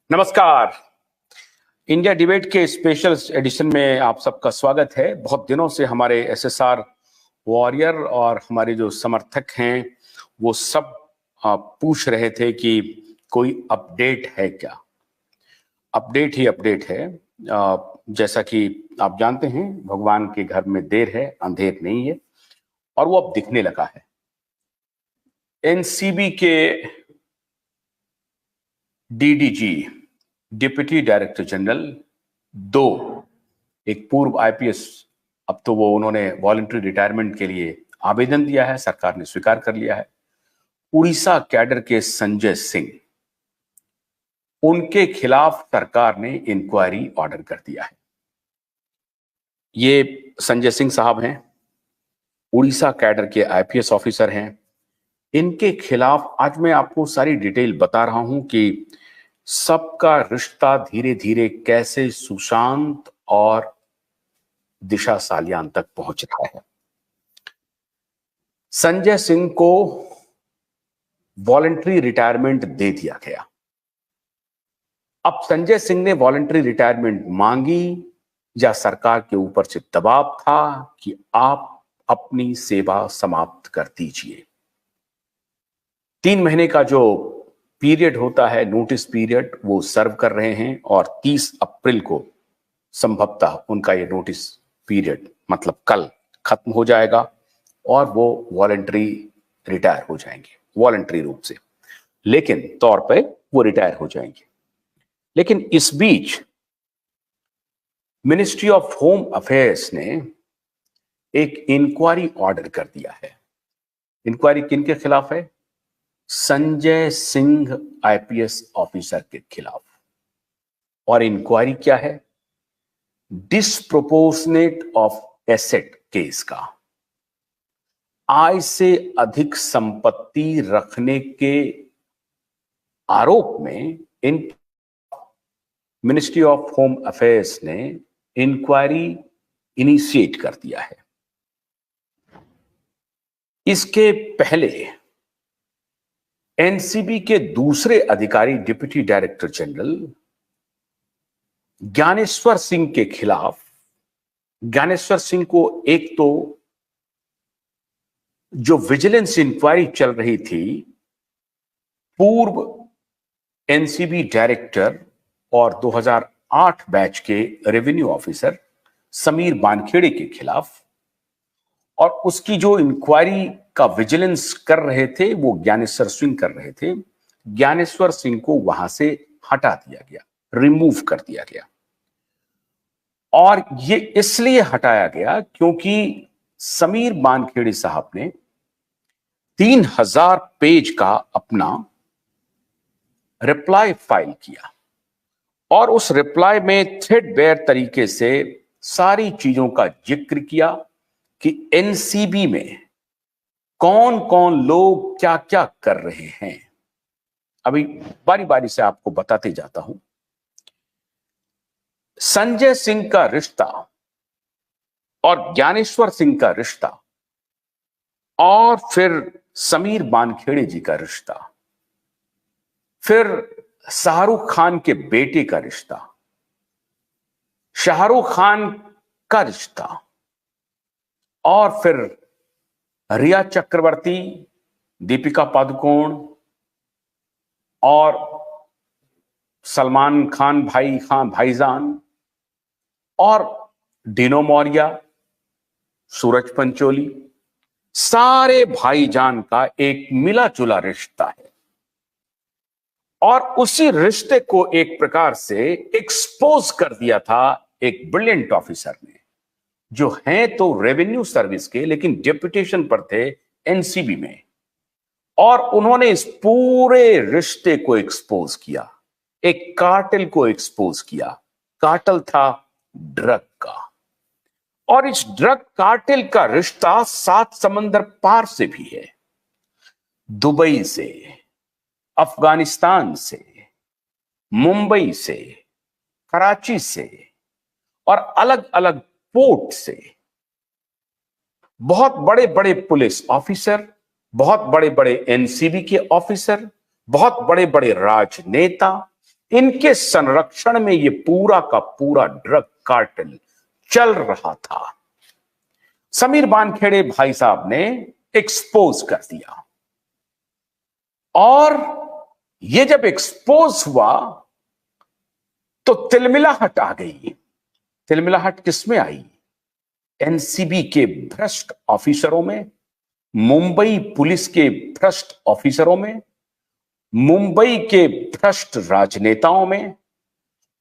नमस्कार। India debate के special edition में आप सबका स्वागत है। बहुत दिनों से हमारे एसएसआर वॉरियर और हमारे जो समर्थक हैं वो सब पूछ रहे थे कि कोई अपडेट है क्या। अपडेट ही अपडेट है। जैसा कि आप जानते हैं, भगवान के घर में देर है, अंधेर नहीं है, और वो अब दिखने लगा है। एनसीबी के डीडीजी, डिप्टी डायरेक्टर जनरल, दो, एक पूर्व आईपीएस, अब तो वो उन्होंने वॉलंटरी रिटायरमेंट के लिए आवेदन दिया है, सरकार ने स्वीकार कर लिया है। उड़ीसा कैडर के संजय सिंह, उनके खिलाफ सरकार ने इंक्वायरी ऑर्डर कर दिया है। ये संजय सिंह साहब हैं, उड़ीसा कैडर के आईपीएस ऑफिसर हैं। इनके खिलाफ आज मैं आपको सारी डिटेल बता रहा हूं कि सबका रिश्ता धीरे धीरे कैसे सुशांत और दिशा सालियान तक पहुंच रहा है। संजय सिंह को वॉलंटरी रिटायरमेंट दे दिया गया। अब संजय सिंह ने वॉलंटरी रिटायरमेंट मांगी या सरकार के ऊपर से दबाव था कि आप अपनी सेवा समाप्त कर दीजिए। 3 महीने का जो पीरियड होता है, नोटिस पीरियड, वो सर्व कर रहे हैं और 30 अप्रैल को संभवतः उनका ये नोटिस पीरियड, मतलब कल, खत्म हो जाएगा और वो वॉलंटरी रिटायर हो जाएंगे, वॉलंटरी रूप से, लेकिन तौर पे वो रिटायर हो जाएंगे। लेकिन इस बीच मिनिस्ट्री ऑफ होम अफेयर्स ने एक इंक्वायरी ऑर्डर कर दिया है। इंक्वायरी किनके खिलाफ है? संजय सिंह आईपीएस ऑफिसर के खिलाफ। और इंक्वायरी क्या है? डिस्प्रोपोर्शनेट ऑफ एसेट केस का, आय से अधिक संपत्ति रखने के आरोप में इन मिनिस्ट्री ऑफ होम अफेयर्स ने इंक्वायरी इनिशिएट कर दिया है। इसके पहले एनसीबी के दूसरे अधिकारी, deputy director general Dnyaneshwar Singh के खिलाफ, ज्ञानेश्वर सिंह को एक तो जो विजिलेंस इंक्वायरी चल रही थी, पूर्व एनसीबी डायरेक्टर और 2008 बैच के रेवेन्यू ऑफिसर समीर वानखेड़े के खिलाफ, और उसकी जो इंक्वायरी का विजिलेंस कर रहे थे वो ज्ञानेश्वर सिंह कर रहे थे। ज्ञानेश्वर सिंह को वहां से हटा दिया गया, रिमूव कर दिया गया। और ये इसलिए हटाया गया क्योंकि समीर वानखेड़े साहब ने 3000 पेज का अपना रिप्लाई फाइल किया और उस रिप्लाई में थ्रेडबेयर तरीके से सारी चीजों का जिक्र किया कि एनसीबी में कौन कौन लोग क्या क्या कर रहे हैं। अभी बारी बारी से आपको बताते जाता हूं। संजय सिंह का रिश्ता और ज्ञानेश्वर सिंह का रिश्ता और फिर समीर वानखेड़े जी का रिश्ता, फिर शाहरुख खान के बेटे का रिश्ता, शाहरुख खान का रिश्ता, और फिर रिया चक्रवर्ती, दीपिका पादुकोण और सलमान खान भाईजान, और डिनो मौर्या, सूरज पंचोली, सारे भाईजान का एक मिला जुला रिश्ता है। और उसी रिश्ते को एक प्रकार से एक्सपोज कर दिया था एक ब्रिलियंट ऑफिसर ने, जो हैं तो रेवेन्यू सर्विस के लेकिन डेपुटेशन पर थे एनसीबी में, और उन्होंने इस पूरे रिश्ते को एक्सपोज किया, एक कार्टेल को एक्सपोज किया। कार्टेल था ड्रग का, और इस ड्रग कार्टेल का रिश्ता 7 समंदर पार से भी है। दुबई से, अफगानिस्तान से, मुंबई से, कराची से और अलग अलग पोर्ट से बहुत बड़े बड़े पुलिस ऑफिसर, बहुत बड़े बड़े एनसीबी के ऑफिसर, बहुत बड़े बड़े राजनेता इनके संरक्षण में ये पूरा का पूरा ड्रग कार्टेल चल रहा था। समीर वानखेड़े भाई साहब ने एक्सपोज कर दिया, और ये जब एक्सपोज हुआ तो तिलमिलाहट आ गई। तिलमिलाहट किसमें आई? एनसीबी के भ्रष्ट ऑफिसरों में, मुंबई पुलिस के भ्रष्ट ऑफिसरों में, मुंबई के भ्रष्ट राजनेताओं में,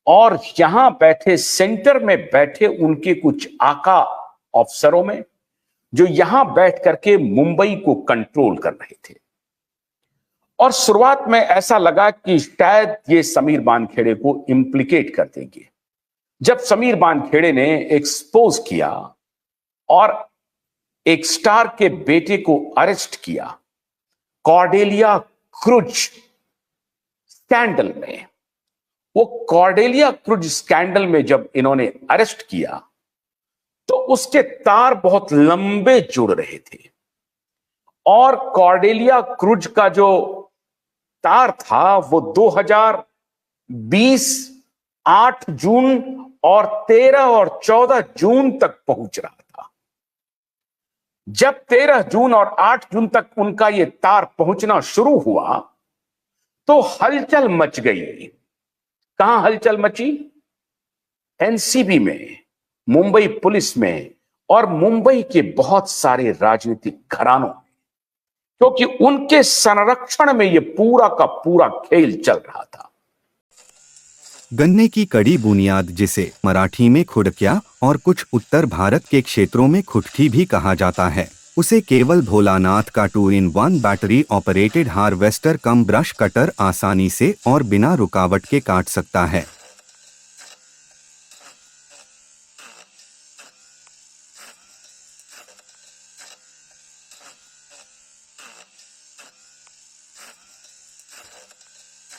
और यहां बैठे सेंटर में बैठे उनके कुछ आका अफसरों में, जो यहां बैठ करके मुंबई को कंट्रोल कर रहे थे। और शुरुआत में ऐसा लगा कि शायद ये समीर वानखेड़े को इंप्लीकेट कर देंगे। जब समीर वानखेड़े ने एक्सपोज किया और एक स्टार के बेटे को अरेस्ट किया कॉर्डेलिया क्रूज स्कैंडल में, वो कॉर्डेलिया क्रूज स्कैंडल में जब इन्होंने अरेस्ट किया तो उसके तार बहुत लंबे जुड़ रहे थे, और कॉर्डेलिया क्रूज का जो तार था वो 2020 8 जून और 13 और 14 जून तक पहुंच रहा था। जब 13 जून और 8 जून तक उनका ये तार पहुंचना शुरू हुआ तो हलचल मच गई। कहां हलचल मची? एनसीबी में, मुंबई पुलिस में, और मुंबई के बहुत सारे राजनीतिक घरानों में, क्योंकि उनके संरक्षण में यह पूरा का पूरा खेल चल रहा था। गन्ने की कड़ी बुनियाद, जिसे मराठी में खुडक्या और कुछ उत्तर भारत के क्षेत्रों में खुटकी भी कहा जाता है, उसे केवल भोलानाथ का 2-in-1 बैटरी ऑपरेटेड हार्वेस्टर कम ब्रश कटर आसानी से और बिना रुकावट के काट सकता है।